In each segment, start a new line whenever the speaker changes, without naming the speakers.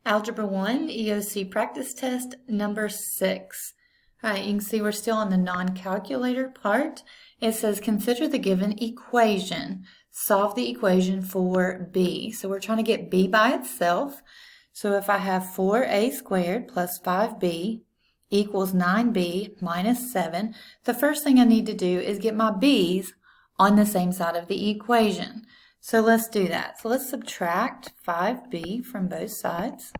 Algebra 1, EOC practice test number 6. All right, you can see we're still on the non-calculator part. It says consider the given equation. Solve the equation for b. So we're trying to get b by itself. So if I have 4a squared plus 5b equals 9b minus 7, the first thing I need to do is get my b's on the same side of the equation. So let's do that. So let's subtract 5b from both sides.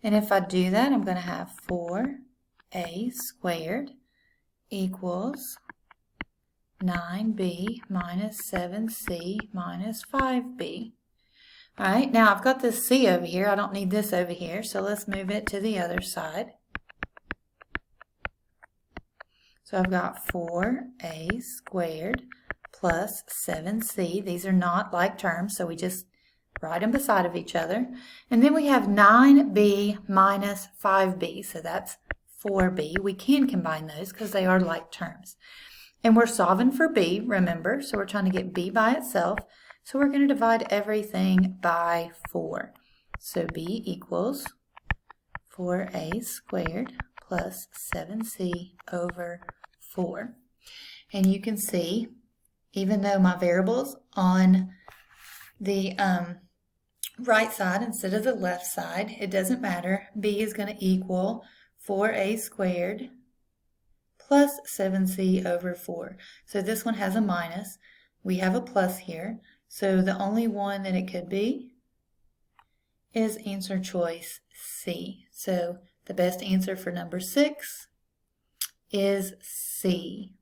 And if I do that, I'm going to have 4a squared equals 9b minus 7c minus 5b. All right, now I've got this c over here. I don't need this over here, so let's move it to the other side. So I've got 4a squared plus 7c. These are not like terms, so we just write them beside of each other. And then we have 9b minus 5b, so that's 4b. We can combine those because they are like terms. And we're solving for b, remember, so we're trying to get b by itself. So we're going to divide everything by 4. So b equals 4a squared plus 7c over 4. And you can see, even though my variable's on the right side instead of the left side, it doesn't matter. B is going to equal 4a squared plus 7c over 4. So this one has a minus. We have a plus here. So the only one that it could be is answer choice C. So the best answer for number 6 is C.